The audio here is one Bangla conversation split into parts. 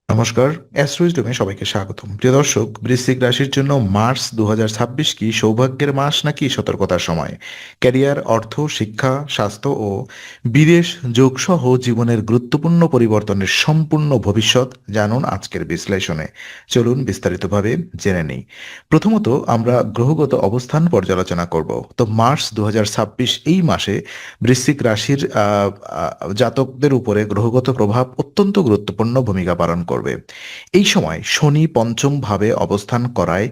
নমস্কার, অ্যাস্ট্রোইজডমে সবাইকে স্বাগতম। প্রিয় দর্শক, বৃশ্চিক রাশির জন্য মার্চ ২০২৬ কি সৌভাগ্যের মাস নাকি সতর্কতার সময়? ক্যারিয়ার, অর্থ, শিক্ষা, স্বাস্থ্য ও বিদেশ যোগসহ জীবনের গুরুত্বপূর্ণ পরিবর্তনের সম্পূর্ণ ভবিষ্যৎ জানুন আজকের বিশ্লেষণে। চলুন বিস্তারিতভাবে জেনে নিই। প্রথমত আমরা গ্রহগত অবস্থান পর্যালোচনা করব। তো মার্চ ২০২৬ এই মাসে বৃশ্চিক রাশির জাতকদের উপরে গ্রহগত প্রভাব অত্যন্ত গুরুত্বপূর্ণ ভূমিকা পালন করবে। এই সময় শনি পঞ্চম ভাবে অবস্থান করায়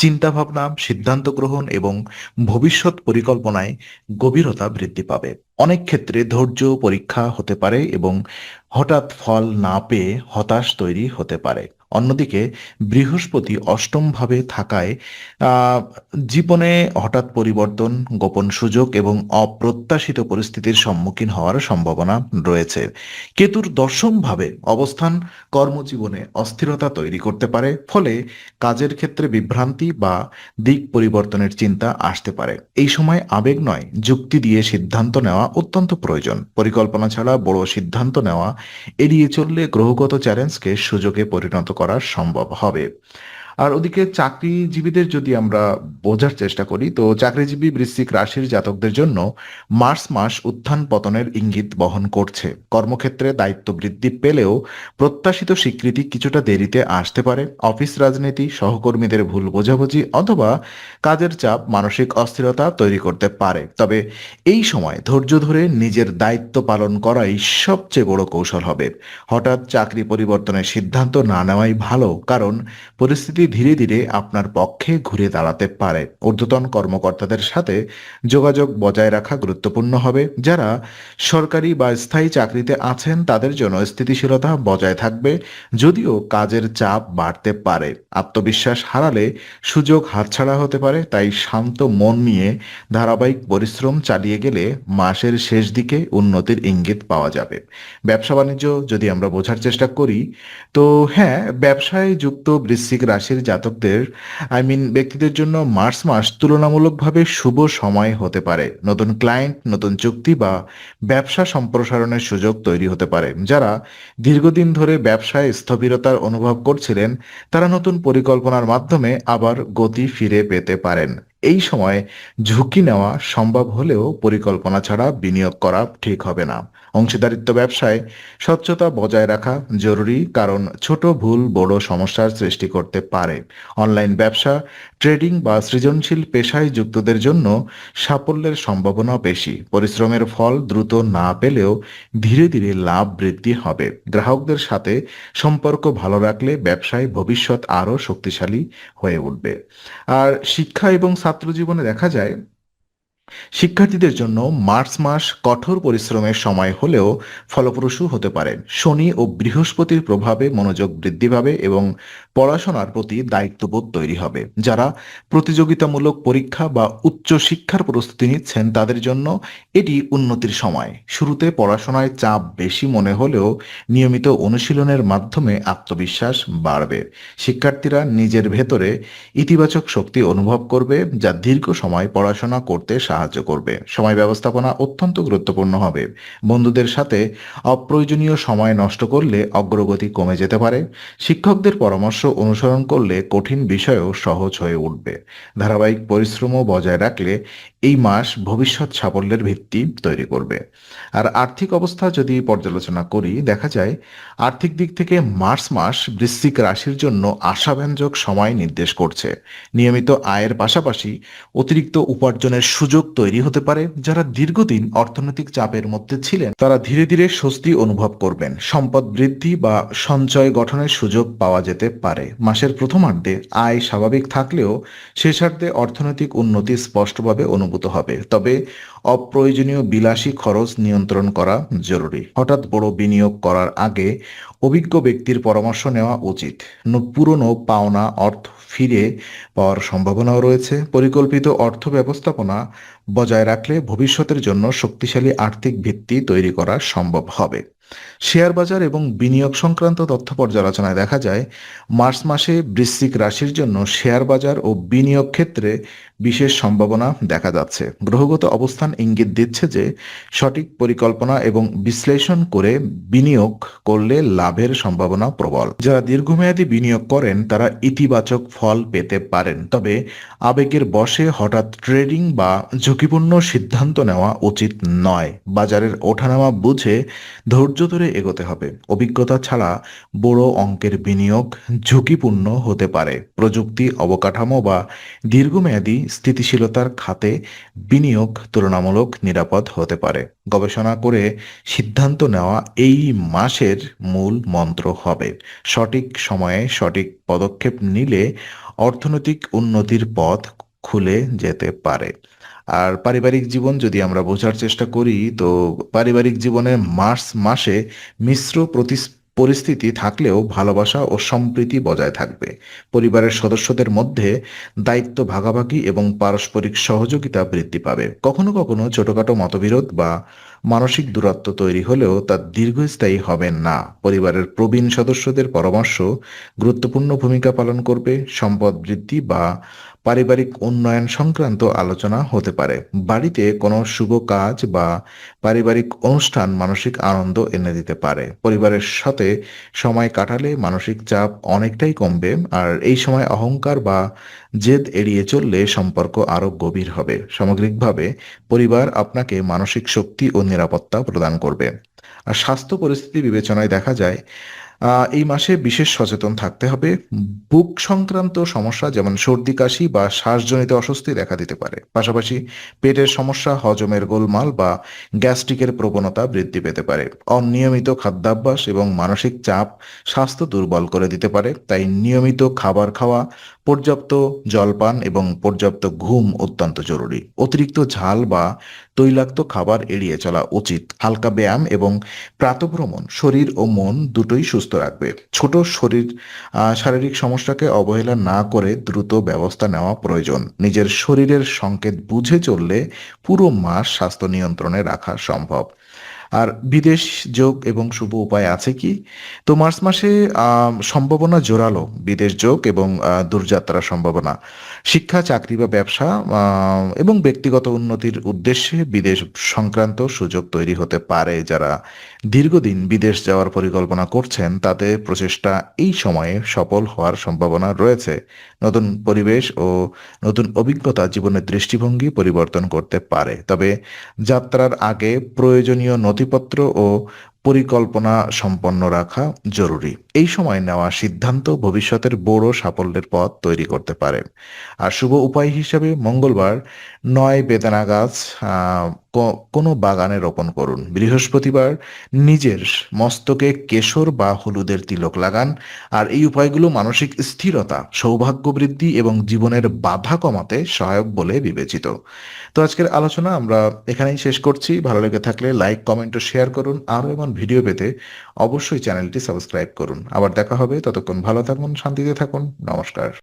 চিন্তাভাবনা, সিদ্ধান্ত গ্রহণ এবং ভবিষ্যৎ পরিকল্পনায় গভীরতা বৃদ্ধি পাবে। অনেক ক্ষেত্রে ধৈর্য পরীক্ষা হতে পারে এবং হঠাৎ ফল না পেয়ে হতাশ তৈরি হতে পারে। অন্যদিকে বৃহস্পতি অষ্টম ভাবে থাকায় আহ, জীবনে হঠাৎ পরিবর্তন, গোপন সুযোগ এবং অপ্রত্যাশিত পরিস্থিতির সম্মুখীন হওয়ার সম্ভাবনা রয়েছে। কেতুর দশম ভাবে অবস্থান কর্মজীবনে অস্থিরতা তৈরি করতে পারে, ফলে কাজের ক্ষেত্রে বিভ্রান্তি বা দিক পরিবর্তনের চিন্তা আসতে পারে। এই সময় আবেগ নয়, যুক্তি দিয়ে সিদ্ধান্ত নেওয়া অত্যন্ত প্রয়োজন। পরিকল্পনা ছাড়া বড় সিদ্ধান্ত নেওয়া এড়িয়ে চললে গ্রহগত চ্যালেঞ্জকে সুযোগে পরিণত করা সম্ভব হবে। আর ওদিকে চাকরিজীবীদের যদি আমরা বোঝার চেষ্টা করি, তো চাকরিজীবী বৃশ্চিক রাশির জাতকদের জন্য মার্চ মাস উত্থান পতনের ইঙ্গিত বহন করছে। কর্মক্ষেত্রে দায়িত্ব বৃদ্ধি পেলেও প্রত্যাশিত স্বীকৃতি কিছুটা দেরিতে আসতে পারে। অফিস রাজনীতি, সহকর্মীদের ভুল বোঝাবুঝি অথবা কাজের চাপ মানসিক অস্থিরতা তৈরি করতে পারে। তবে এই সময় ধৈর্য ধরে নিজের দায়িত্ব পালন করাই সবচেয়ে বড় কৌশল হবে। হঠাৎ চাকরি পরিবর্তনের সিদ্ধান্ত না নেওয়াই ভালো, কারণ পরিস্থিতি ধীরে ধীরে আপনার পক্ষে ঘুরে দাঁড়াতে পারে। ঊর্ধ্বতন কর্মকর্তাদের সাথে যোগাযোগ বজায় রাখা গুরুত্বপূর্ণ হবে। যারা সরকারি বা স্থায়ী চাকরিতে আছেন তাদের জন্য স্থিতিশীলতা বজায় থাকবে, যদিও কাজের চাপ বাড়তে পারে। আত্মবিশ্বাস হারালে সুযোগ হাতছাড়া হতে পারে, তাই শান্ত মন নিয়ে ধারাবাহিক পরিশ্রম চালিয়ে গেলে মাসের শেষ দিকে উন্নতির ইঙ্গিত পাওয়া যাবে। ব্যবসা বাণিজ্য যদি আমরা বোঝার চেষ্টা করি, তো হ্যাঁ, ব্যবসায় যুক্ত বৃশ্চিক রাশির জাতকদের ব্যক্তিদের জন্য মার্চ মাস তুলনামূলকভাবে শুভ সময় হতে পারে। নতুন ক্লায়েন্ট, নতুন চুক্তি বা ব্যবসা সম্প্রসারণের সুযোগ তৈরি হতে পারে। যারা দীর্ঘদিন ধরে ব্যবসায় স্থবিরতার অনুভব করছিলেন, তারা নতুন পরিকল্পনার মাধ্যমে আবার গতি ফিরে পেতে পারেন। এই সময় ঝুঁকি নেওয়া সম্ভব হলেও পরিকল্পনা ছাড়া বিনিয়োগ করা ঠিক হবে না। অংশীদারিত্ব ব্যবসায় স্বচ্ছতা বজায় রাখা জরুরি, কারণ ছোট ভুল বড় সমস্যার সৃষ্টি করতে পারে। অনলাইন ব্যবসা, ট্রেডিং বা সৃজনশীল পেশায় যুক্তদের জন্য সাফল্যের সম্ভাবনা বেশি। পরিশ্রমের ফল দ্রুত না পেলেও ধীরে ধীরে লাভ বৃদ্ধি হবে। গ্রাহকদের সাথে সম্পর্ক ভালো রাখলে ব্যবসায় ভবিষ্যৎ আরও শক্তিশালী হয়ে উঠবে। আর শিক্ষা এবং ছাত্র জীবনে দেখা যায় শিক্ষার্থীদের জন্য মার্চ মাস কঠোর পরিশ্রমের সময় হলেও ফলপ্রসূ হতে পারে। শনি ও বৃহস্পতির প্রভাবে মনোযোগ বৃদ্ধি পাবে এবং পড়াশোনার প্রতি দায়িত্ববোধ তৈরি হবে। যারা প্রতিযোগিতামূলক পরীক্ষা বা উচ্চ শিক্ষার প্রস্তুতি নিচ্ছেন তাদের জন্য এটি উন্নতির সময়। শুরুতে পড়াশোনায় চাপ বেশি মনে হলেও নিয়মিত অনুশীলনের মাধ্যমে আত্মবিশ্বাস বাড়বে। শিক্ষার্থীরা নিজের ভেতরে ইতিবাচক শক্তি অনুভব করবে, যা দীর্ঘ সময় পড়াশোনা করতে সাহায্য করবে। সময় ব্যবস্থাপনা অত্যন্ত গুরুত্বপূর্ণ হবে। বন্ধুদের সাথে অপ্রয়োজনীয় সময় নষ্ট করলে অগ্রগতি কমে যেতে পারে। শিক্ষকদের পরামর্শ অনুসরণ করলে কঠিন বিষয়ও সহজ হয়ে উঠবে। ধারাবাহিক পরিশ্রমও বজায় রাখলে এই মাস ভবিষ্যৎ সাফল্যের ভিত্তি তৈরি করবে। আর আর্থিক অবস্থা যদি পর্যালোচনা করি, দেখা যায় আর্থিক দিক থেকে মার্চ মাস বৃশ্চিক রাশির জন্য আশাব্যঞ্জক সময় নির্দেশ করছে। নিয়মিত আয়ের পাশাপাশি অতিরিক্ত উপার্জনের সুযোগ তৈরি হতে পারে। যারা দীর্ঘদিন অর্থনৈতিক চাপের মধ্যে ছিলেন তারা ধীরে ধীরে স্বস্তি অনুভব করবেন। সম্পদ বৃদ্ধি বা সঞ্চয় গঠনের সুযোগ পাওয়া যেতে পারে। মাসের প্রথমার্ধে আয় স্বাভাবিক থাকলেও শেষার্ধে অর্থনৈতিক উন্নতি স্পষ্টভাবে অনুভূত হবে। তবে অপ্রয়োজনীয় বিলাসী খরচ নিয়ন্ত্রণ করা জরুরি। হঠাৎ বড় বিনিয়োগ করার আগে অভিজ্ঞ ব্যক্তির পরামর্শ নেওয়া উচিত। পুরনো পাওনা অর্থ ফিরে পাওয়ার সম্ভাবনাও রয়েছে। পরিকল্পিত অর্থ ব্যবস্থাপনা বজায় রাখলে ভবিষ্যতের জন্য শক্তিশালী আর্থিক ভিত্তি তৈরি করা সম্ভব হবে। শেয়ার বাজার এবং বিনিয়োগ সংক্রান্ত তথ্য পর্যালোচনায় দেখা যায় মার্চ মাসে বৃশ্চিক রাশির জন্য শেয়ার বাজার ও বিনিয়োগ ক্ষেত্রে বিশেষ সম্ভাবনা দেখা যাচ্ছে। গ্রহগত অবস্থান ইঙ্গিত দিচ্ছে যে সঠিক পরিকল্পনা এবং বিশ্লেষণ করে বিনিয়োগ করলে লাভের সম্ভাবনা প্রবল। যারা দীর্ঘমেয়াদী বিনিয়োগ করেন তারা ইতিবাচক ফল পেতে পারেন, তবে আবেগের বশে হঠাৎ ট্রেডিং বা ঝুঁকিপূর্ণ সিদ্ধান্ত নেওয়া উচিত নয়। বাজারের ওঠানামা বুঝে ধৈর্য ধরে এগোতে হবে। অভিজ্ঞতা ছাড়া বড় অঙ্কের বিনিয়োগ ঝুঁকিপূর্ণ হতে পারে। প্রযুক্তি, অবকাঠামো বা দীর্ঘমেয়াদী স্থিতিশীলতার খাতে বিনিয়োগ তুলনামূলক নিরাপদ হতে পারে। গবেষণা করে সিদ্ধান্ত নেওয়া এই মাসের মূল মন্ত্র হবে। সঠিক সময়ে সঠিক পদক্ষেপ নিলে অর্থনৈতিক উন্নতির পথ খুলে যেতে পারে। আর পারিবারিক জীবন যদি আমরা বোঝার চেষ্টা করি, তো পারিবারিক জীবনে মার্চ মাসে মিশ্র পরিস্থিতি থাকলেও ভালোবাসা ও সম্প্রীতি বজায় থাকবে। পরিবারের সদস্যদের মধ্যে দায়িত্ব ভাগাভাগি এবং পারস্পরিক সহযোগিতা বৃদ্ধি পাবে। কখনো কখনো ছোটখাটো মতবিরোধ বা মানসিক দূরত্ব তৈরি হলেও তা দীর্ঘস্থায়ী হবে না। পরিবারের প্রবীণ সদস্যদের পরামর্শ গুরুত্বপূর্ণ ভূমিকা পালন করবে। সম্পদ বৃদ্ধি বা পারিবারিক উন্নয়ন সংক্রান্ত আলোচনা হতে পারে। বাড়িতে কোনো শুভ কাজ বা পারিবারিক অনুষ্ঠান মানসিক আনন্দ এনে দিতে পারে। পরিবারের সাথে সময় কাটালে মানসিক চাপ অনেকটাই কমবে, আর এই সময় অহংকার বা জেদ এড়িয়ে চললে সম্পর্ক আরো গভীর হবে। সামগ্রিকভাবে পরিবার আপনাকে মানসিক শক্তি ও নিরাপত্তা প্রদান করবে। আর স্বাস্থ্য পরিস্থিতি বিবেচনায় দেখা যায় এই মাসে বিশেষ সচেতন থাকতে হবে। বুক সংক্রান্ত সমস্যা যেমন সর্দি কাশি বা শ্বাসজনিত অস্বস্তি দেখা দিতে পারে। পাশাপাশি পেটের সমস্যা, হজমের গোলমাল বা গ্যাস্ট্রিকের প্রবণতা বৃদ্ধি পেতে পারে। অনিয়মিত খাদ্যাভ্যাস এবং মানসিক চাপ স্বাস্থ্য দুর্বল করে দিতে পারে। তাই নিয়মিত খাবার খাওয়া, পর্যাপ্ত জলপান এবং পর্যাপ্ত ঘুম অত্যন্ত জরুরি। অতিরিক্ত ঝাল বা তৈলাক্ত খাবার এড়িয়ে চলা উচিত। হালকা ব্যায়াম এবং প্রাতঃভ্রমণ শরীর ও মন দুটোই সুস্থ রাখবে। ছোট শারীরিক সমস্যাকে অবহেলা না করে দ্রুত ব্যবস্থা নেওয়া প্রয়োজন। নিজের শরীরের সংকেত বুঝে চললে পুরো মাস স্বাস্থ্য নিয়ন্ত্রণে রাখা সম্ভব। আর বিদেশ যোগ এবং শুভ উপায় আছে কি? তো মার্চ মাসে সম্ভাবনা জোরালো। বিদেশ যোগ এবং দূরযাত্রার সম্ভাবনা, শিক্ষা, চাকরি বা ব্যবসা এবং ব্যক্তিগত উন্নতির উদ্দেশ্যে বিদেশ সংক্রান্ত সুযোগ তৈরি হতে পারে। যারা দীর্ঘদিন বিদেশ যাওয়ার পরিকল্পনা করছেন তাদের প্রচেষ্টা এই সময়ে সফল হওয়ার সম্ভাবনা রয়েছে। নতুন পরিবেশ ও নতুন অভিজ্ঞতা জীবনের দৃষ্টিভঙ্গি পরিবর্তন করতে পারে। তবে যাত্রার আগে প্রয়োজনীয় নথিপত্র ও পরিকল্পনা সম্পন্ন রাখা জরুরি। এই সময় নেওয়া সিদ্ধান্ত ভবিষ্যতের বড় সাফল্যের পথ তৈরি করতে পারে। আর শুভ উপায় হিসেবে মঙ্গলবার 9 বেদানা গাছ কোনো বাগানে রোপণ করুন। বৃহস্পতিবার নিজের মস্তকে কেশর বা হলুদের তিলক লাগান। আর এই উপায়গুলো মানসিক স্থিরতা, সৌভাগ্য বৃদ্ধি এবং জীবনের বাধা কমাতে সহায়ক বলে বিবেচিত। তো আজকের আলোচনা আমরা এখানেই শেষ করছি। ভালো লেগে থাকলে লাইক, কমেন্ট ও শেয়ার করুন। আরও এমন ভিডিও পেতে অবশ্যই চ্যানেলটি সাবস্ক্রাইব করুন। আবার দেখা হবে, ততক্ষণ ভালো থাকুন, শান্তিতে থাকুন। নমস্কার।